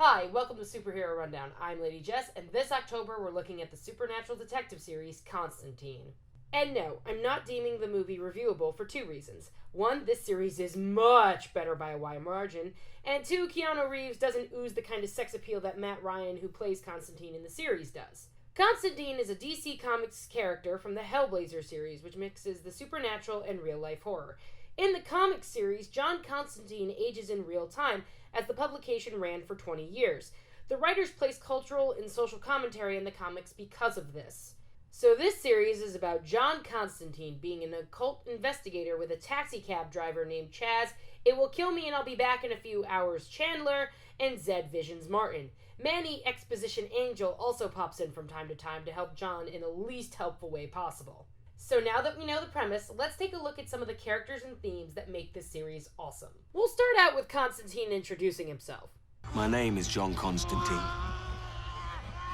Hi, welcome to Superhero Rundown. I'm Lady Jess, and this October we're looking at the supernatural detective series, Constantine. And no, I'm not deeming the movie reviewable for two reasons. One, this series is much better by a wide margin, and two, Keanu Reeves doesn't ooze the kind of sex appeal that Matt Ryan, who plays Constantine in the series, does. Constantine is a DC Comics character from the Hellblazer series, which mixes the supernatural and real-life horror. In the comics series, John Constantine ages in real time, as the publication ran for 20 years. The writers placed cultural and social commentary in the comics because of this. So this series is about John Constantine being an occult investigator with a taxi cab driver named Chaz, It Will Kill Me and I'll Be Back in a Few Hours Chandler, and Zed Visions Martin. Manny Exposition Angel also pops in from time to time to help John in the least helpful way possible. So now that we know the premise, let's take a look at some of the characters and themes that make this series awesome. We'll start out with Constantine introducing himself. My name is John Constantine,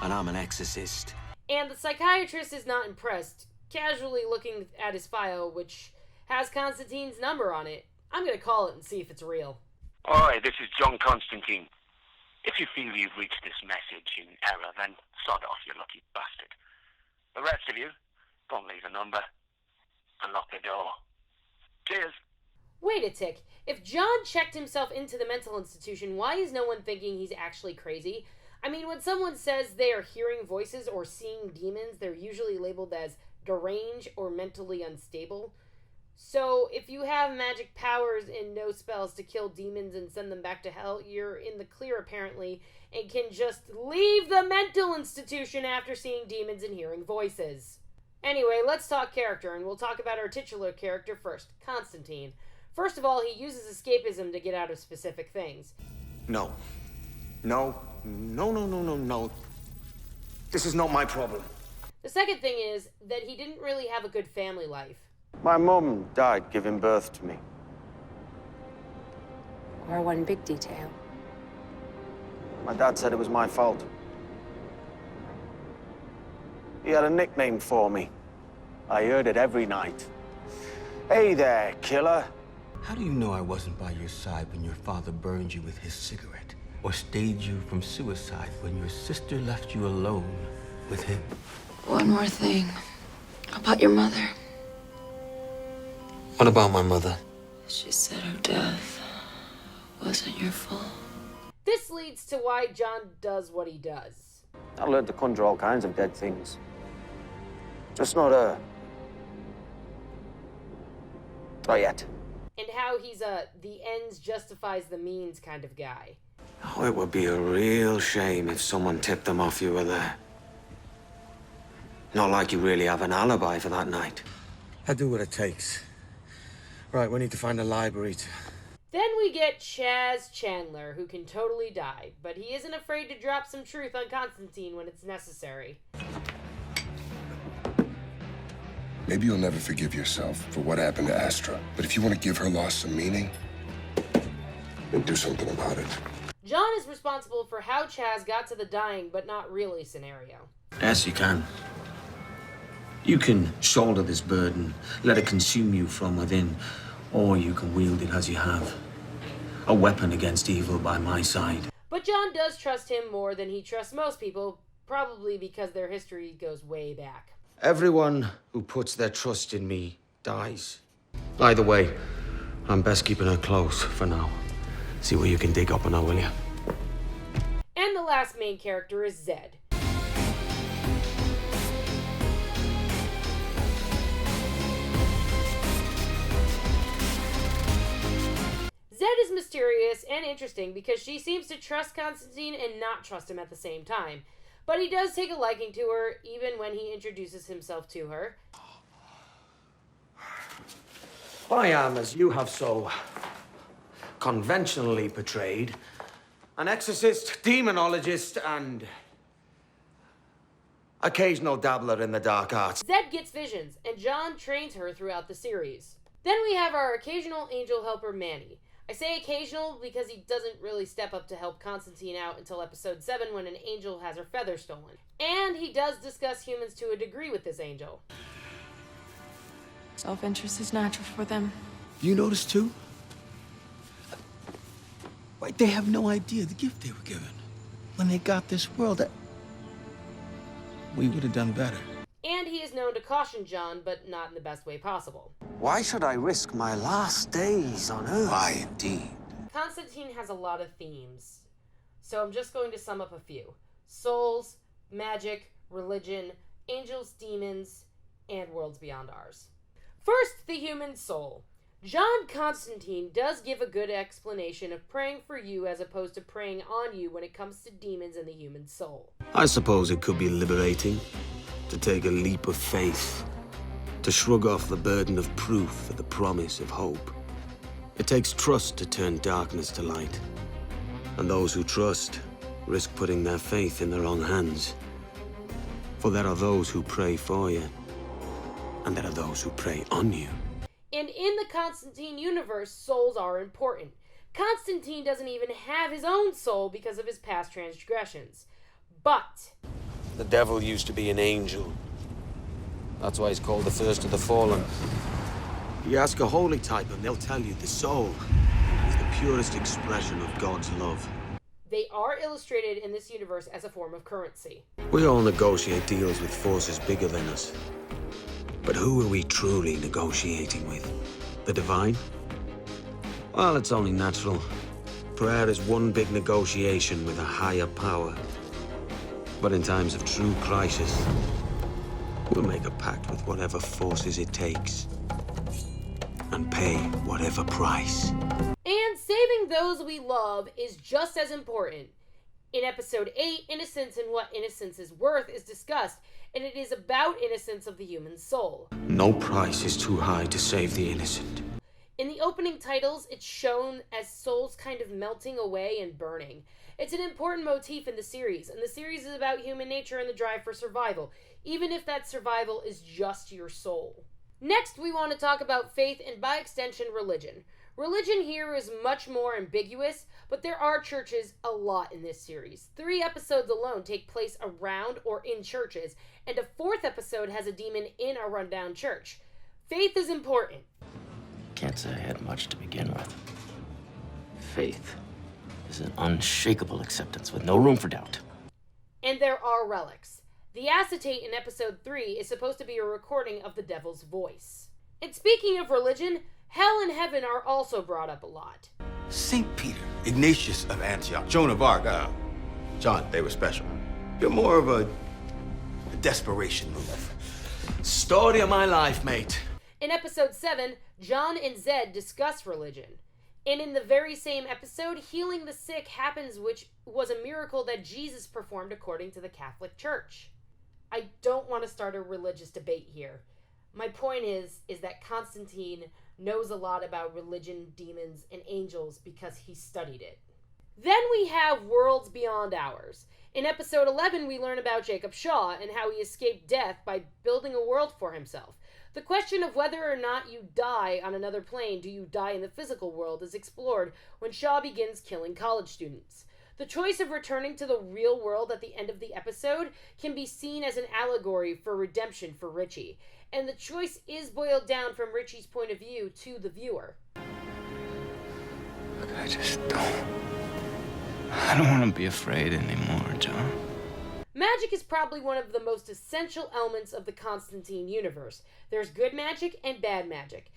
and I'm an exorcist. And the psychiatrist is not impressed, casually looking at his file, which has Constantine's number on it. I'm gonna call it and see if it's real. Hi, this is John Constantine. If you feel you've reached this message in error, then sod off, you lucky bastard. The rest of you, don't leave a number and lock the door. Cheers. Wait a tick. If John checked himself into the mental institution, why is no one thinking he's actually crazy? I mean, when someone says they are hearing voices or seeing demons, they're usually labeled as deranged or mentally unstable. So, if you have magic powers and no spells to kill demons and send them back to hell, you're in the clear apparently, and can just leave the mental institution after seeing demons and hearing voices. Anyway, let's talk character, and we'll talk about our titular character first, Constantine. First of all, he uses escapism to get out of specific things. No. This is not my problem. The second thing is that he didn't really have a good family life. My mum died giving birth to me. Or one big detail. My dad said it was my fault. He had a nickname for me. I heard it every night. Hey there, killer. How do you know I wasn't by your side when your father burned you with his cigarette? Or stayed you from suicide when your sister left you alone with him? One more thing about your mother. What about my mother? She said her death wasn't your fault. This leads to why John does what he does. I learned to conjure all kinds of dead things. Just not yet. And how he's the ends justifies the means kind of guy. Oh, it would be a real shame if someone tipped them off you were there. Not like you really have an alibi for that night. I do what it takes. Right, we need to find a library to... Then we get Chaz Chandler, who can totally die, but he isn't afraid to drop some truth on Constantine when it's necessary. Maybe you'll never forgive yourself for what happened to Astra, but if you want to give her loss some meaning, then do something about it. John is responsible for how Chaz got to the dying but not really scenario. Yes, you can. You can shoulder this burden, let it consume you from within, or you can wield it as you have. A weapon against evil by my side. But John does trust him more than he trusts most people, probably because their history goes way back. Everyone who puts their trust in me dies. Either way, I'm best keeping her close for now. See what you can dig up on her, will you? And the last main character is Zed. Zed is mysterious and interesting because she seems to trust Constantine and not trust him at the same time. But he does take a liking to her, even when he introduces himself to her. I am, as you have so conventionally portrayed, an exorcist, demonologist, and occasional dabbler in the dark arts. Zed gets visions, and John trains her throughout the series. Then we have our occasional angel helper, Manny. I say occasional because he doesn't really step up to help Constantine out until episode 7 when an angel has her feather stolen. And he does discuss humans to a degree with this angel. Self-interest is natural for them. You notice too? Wait, they have no idea the gift they were given. when they got this world, we would have done better. And he is known to caution John, but not in the best way possible. Why should I risk my last days on Earth? Why, indeed. Constantine has a lot of themes, so I'm just going to sum up a few. Souls, magic, religion, angels, demons, and worlds beyond ours. First, the human soul. John Constantine does give a good explanation of praying for you as opposed to preying on you when it comes to demons and the human soul. I suppose it could be liberating to take a leap of faith, to shrug off the burden of proof for the promise of hope. It takes trust to turn darkness to light, and those who trust risk putting their faith in the wrong hands. For there are those who pray for you, and there are those who pray on you. And in the Constantine universe, souls are important. Constantine doesn't even have his own soul because of his past transgressions. But The devil used to be an angel. That's why he's called the first of the fallen. You ask a holy type and they'll tell you the soul is the purest expression of God's love. they are illustrated in this universe as a form of currency. We all negotiate deals with forces bigger than us. But who are we truly negotiating with? The divine? Well, it's only natural. Prayer is one big negotiation with a higher power. But in times of true crisis, we'll make a pact with whatever forces it takes. And pay whatever price. And saving those we love is just as important. In episode 8, Innocence and What Innocence is Worth is discussed, and it is about innocence of the human soul. No price is too high to save the innocent. In the opening titles, it's shown as souls kind of melting away and burning. It's an important motif in the series, and the series is about human nature and the drive for survival, even if that survival is just your soul. Next, we want to talk about faith and, by extension, religion. Religion here is much more ambiguous, but there are churches a lot in this series. 3 episodes alone take place around or in churches, and a 4th episode has a demon in a rundown church. Faith is important. Can't say I had much to begin with. Faith is an unshakable acceptance with no room for doubt. And there are relics. The acetate in episode 3 is supposed to be a recording of the devil's voice. And speaking of religion, hell and heaven are also brought up a lot. St. Peter, Ignatius of Antioch, Joan of Arc, John, they were special. You're more of a desperation move. Story of my life, mate. In episode 7, John and Zed discuss religion. And in the very same episode, healing the sick happens, which was a miracle that Jesus performed according to the Catholic Church. I don't want to start a religious debate here. My point is that Constantine knows a lot about religion, demons, and angels because he studied it. Then we have Worlds Beyond Ours. In episode 11, we learn about Jacob Shaw and how he escaped death by building a world for himself. The question of whether or not you die on another plane, do you die in the physical world, is explored when Shaw begins killing college students. The choice of returning to the real world at the end of the episode can be seen as an allegory for redemption for Richie, and the choice is boiled down from Richie's point of view to the viewer. Look, I don't want to be afraid anymore, John. Magic is probably one of the most essential elements of the Constantine universe. There's good magic and bad magic.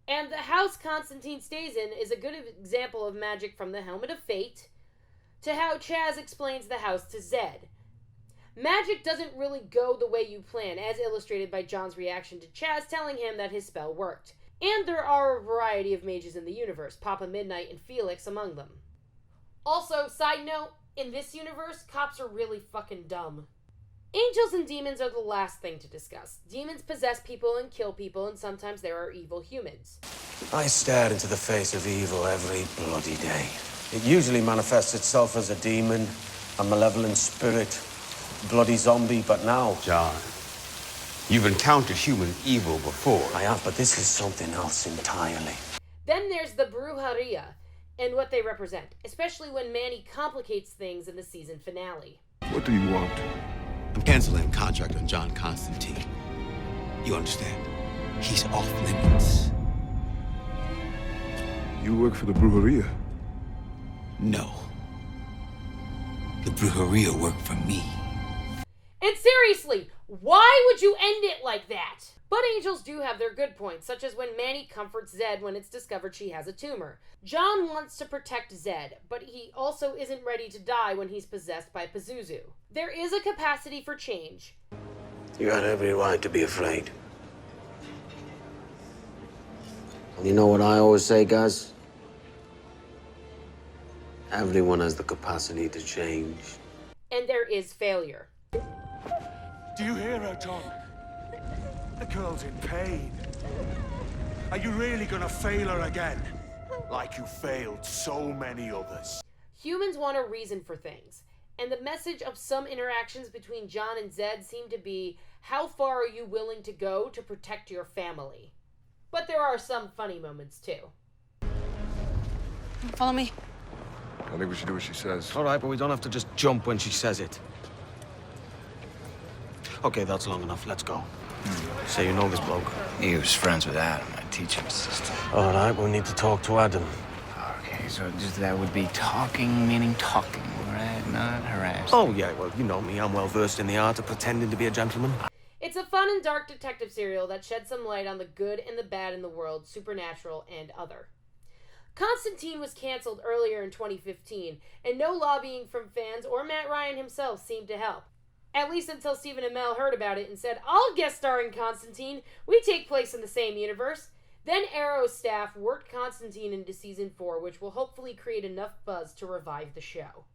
And the house Constantine stays in is a good example of magic, from the Helmet of Fate to how Chaz explains the house to Zed. Magic doesn't really go the way you plan, as illustrated by John's reaction to Chaz telling him that his spell worked. And there are a variety of mages in the universe, Papa Midnight and Felix among them. Also, side note, in this universe, cops are really fucking dumb. Angels and demons are the last thing to discuss. Demons possess people and kill people, and sometimes there are evil humans. I stare into the face of evil every bloody day. It usually manifests itself as a demon, a malevolent spirit, bloody zombie, but now... John, you've encountered human evil before. I have, but this is something else entirely. Then there's the Brujeria, and what they represent, especially when Manny complicates things in the season finale. What do you want? I'm canceling a contract on John Constantine. You understand? He's off limits. You work for the Brujeria? No. The brujeria worked for me. And seriously, why would you end it like that? But angels do have their good points, such as when Manny comforts Zed when it's discovered she has a tumor. John wants to protect Zed, but he also isn't ready to die when he's possessed by Pazuzu. There is a capacity for change. You got every right to be afraid. And you know what I always say, guys? Everyone has the capacity to change. And there is failure. Do you hear her, Tom? The girl's in pain. Are you really gonna fail her again? Like you failed so many others. Humans want a reason for things, and the message of some interactions between John and Zed seem to be, how far are you willing to go to protect your family? But there are some funny moments too. Follow me. I think we should do what she says. All right, but we don't have to just jump when she says it. Okay, that's long enough. Let's go. So you know this bloke? He was friends with Adam, my teaching assistant. All right, we need to talk to Adam. Okay, so just that would be talking, meaning talking, right? Not harassing. Oh, yeah, well, you know me. I'm well versed in the art of pretending to be a gentleman. It's a fun and dark detective serial that sheds some light on the good and the bad in the world, supernatural and other. Constantine was canceled earlier in 2015, and no lobbying from fans or Matt Ryan himself seemed to help. At least until Stephen Amell heard about it and said, "I'll guest star in Constantine. We take place in the same universe." Then Arrow's staff worked Constantine into season 4, which will hopefully create enough buzz to revive the show.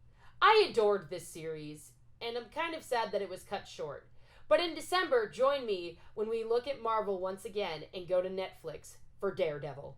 I adored this series, and I'm kind of sad that it was cut short. But in December, join me when we look at Marvel once again and go to Netflix for Daredevil.